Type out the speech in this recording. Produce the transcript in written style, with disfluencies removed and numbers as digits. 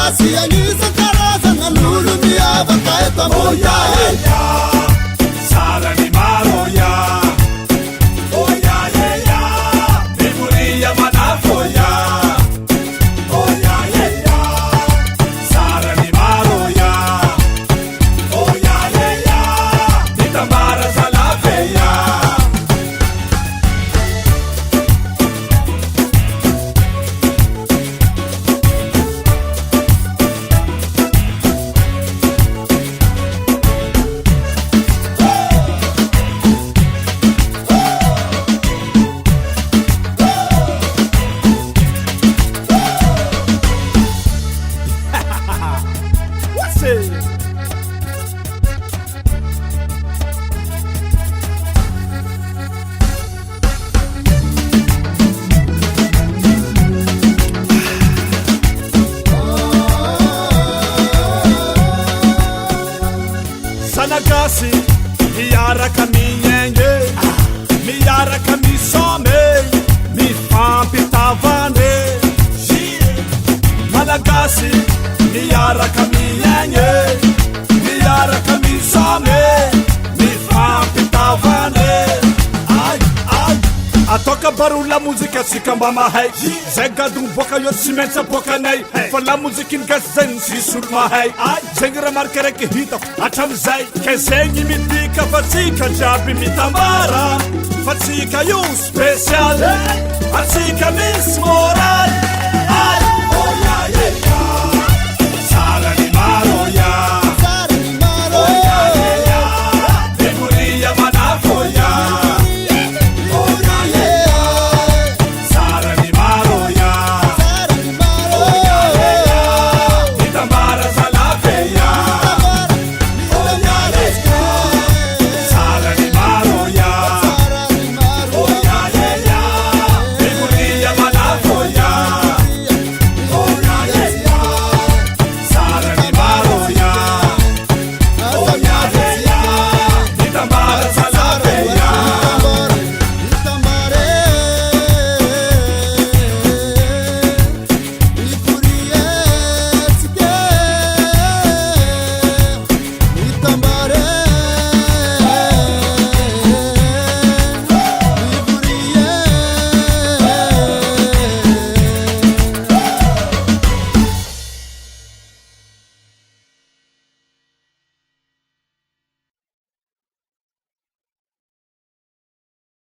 malagasy agnisan-karazagna n'olo miavaka eto Amboia sarany maro ya oya yeya memoria manafoya oya yeya sarany maro ya oya yeya mitambara salafeya Sanagasi miaraka mignenge miaraka misome mifampitavane Malagasy miaraka mignenge miaraka misome mifampitavane Atoka baro la muzika tsika mba mahay zay gadogny boka eo tsy maintsy aboakanay fa la muzikiny gasy zay ny sisy olo mahay zegny raha marika raiky hitako hatramizay ke zegny midika fa tsika jiaby mitambara fa tsika io spesialy atsika misy